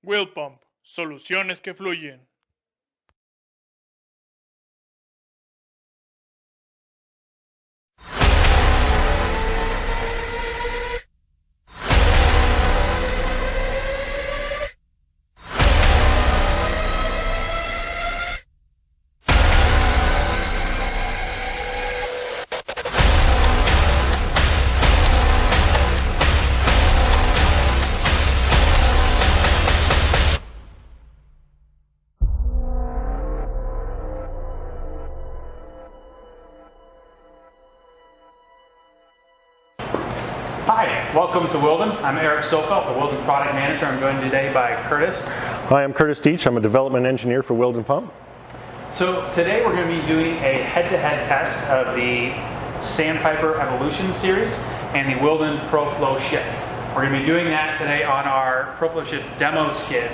Wilden Pump, soluciones que fluyen. Hi, welcome to Wilden. I'm Eric Sofelt, the Wilden Product Manager. I'm joined today by Curtis. Hi, I'm Curtis Deach. I'm a development engineer for Wilden Pump. So today we're going to be doing a head-to-head test of the Sandpiper Evolution series and the Wilden Proflo Shift. We're going to be doing that today on our Proflo Shift demo skid,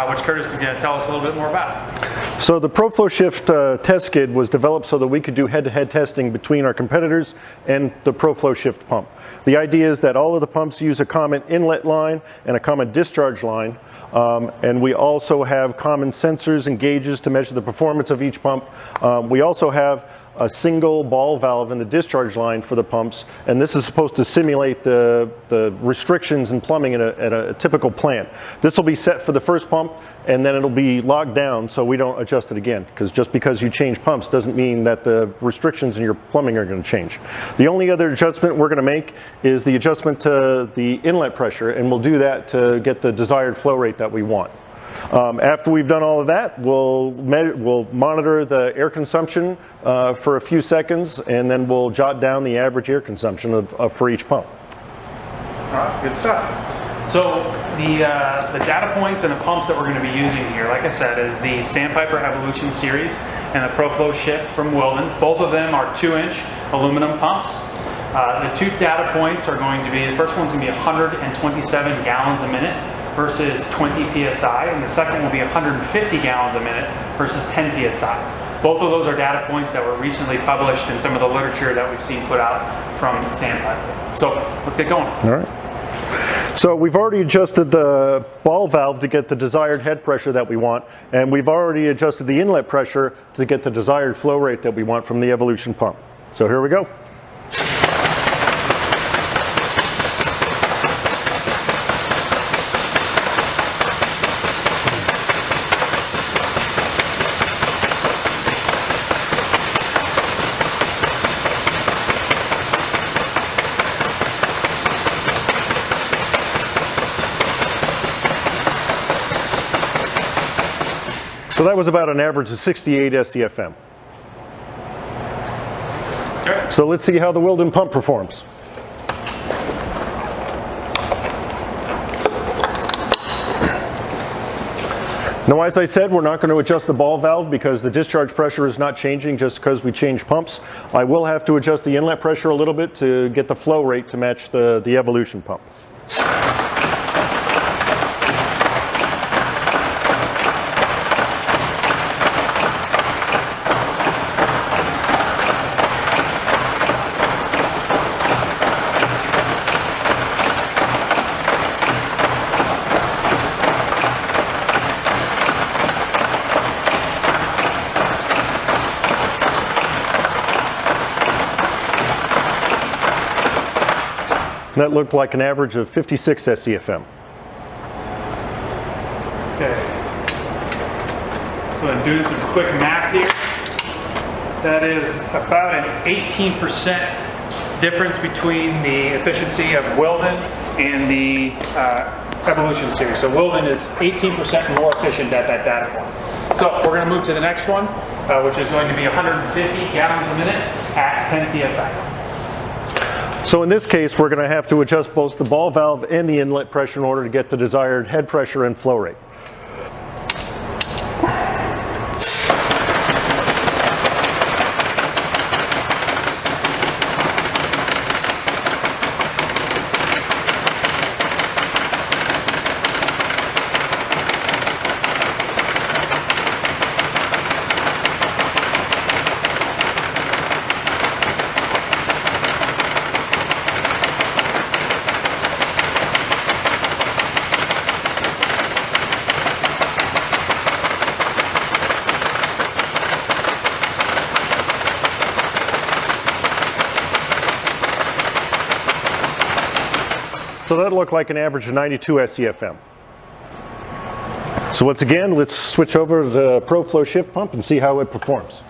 which Curtis is going to tell us a little bit more about. So the Proflo Shift test skid was developed so that we could do head-to-head testing between our competitors and the Proflo Shift pump. The idea is that all of the pumps use a common inlet line and a common discharge line, and we also have common sensors and gauges to measure the performance of each pump. We also have a single ball valve in the discharge line for the pumps, and this is supposed to simulate the restrictions in plumbing at a typical plant. This will be set for the first pump, and then it'll be locked down so we don't adjust it again, because just because you change pumps doesn't mean that the restrictions in your plumbing are going to change. The only other adjustment we're going to make is the adjustment to the inlet pressure, and we'll do that to get the desired flow rate that we want. After we've done all of that, we'll monitor the air consumption for a few seconds, and then we'll jot down the average air consumption for each pump. All right, good stuff. So the data points and the pumps that we're going to be using here, like I said, is the Sandpiper Evolution series and the Proflo Shift from Wilden. Both of them are 2-inch aluminum pumps. The two data points are going to be, the first one's going to be 127 gallons a minute versus 20 psi, and the second will be 150 gallons a minute versus 10 psi. Both of those are data points that were recently published in some of the literature that we've seen put out from Sandpiper. So let's get going. All right. So we've already adjusted the ball valve to get the desired head pressure that we want, and we've already adjusted the inlet pressure to get the desired flow rate that we want from the Evolution pump. So here we go. So that was about an average of 68 SCFM. Okay. So let's see how the Wilden pump performs. Now, as I said, we're not going to adjust the ball valve because the discharge pressure is not changing just because we change pumps. I will have to adjust the inlet pressure a little bit to get the flow rate to match the Evolution pump. That looked like an average of 56 SCFM. Okay. So I'm doing some quick math here. That is about an 18% difference between the efficiency of Wilden and the Evolution series. So Wilden is 18% more efficient at that data point. So we're going to move to the next one, which is going to be 150 gallons a minute at 10 psi. So in this case, we're going to have to adjust both the ball valve and the inlet pressure in order to get the desired head pressure and flow rate. So that'll look like an average of 92 SCFM. So once again, let's switch over to the Proflo Shift pump and see how it performs.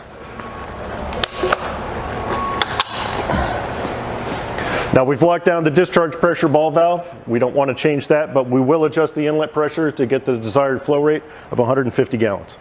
Now we've locked down the discharge pressure ball valve. We don't want to change that, but we will adjust the inlet pressure to get the desired flow rate of 150 gallons.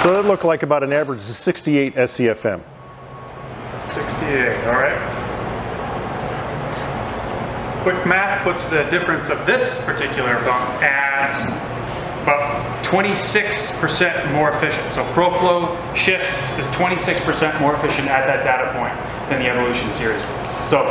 So that looked like about an average of 68 SCFM. 68, all right. Quick math puts the difference of this particular pump at about 26% more efficient. So Proflo Shift is 26% more efficient at that data point than the Evolution series was. So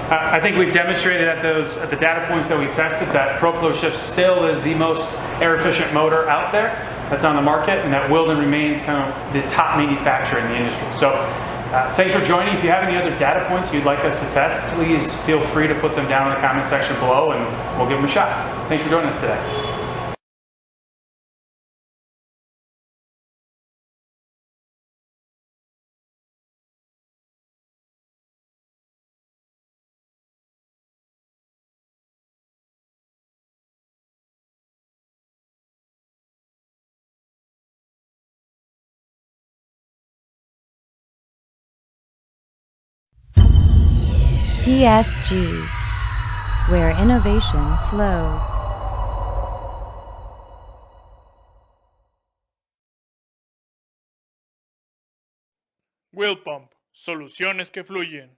I think we've demonstrated at the data points that we've tested that Proflo Shift still is the most air efficient motor out there that's on the market, and that Wilden remains kind of the top manufacturer in the industry. So thanks for joining. If you have any other data points you'd like us to test, please feel free to put them down in the comment section below and we'll give them a shot. Thanks for joining us today. PSG, where innovation flows. Will Pump. Soluciones que fluyen.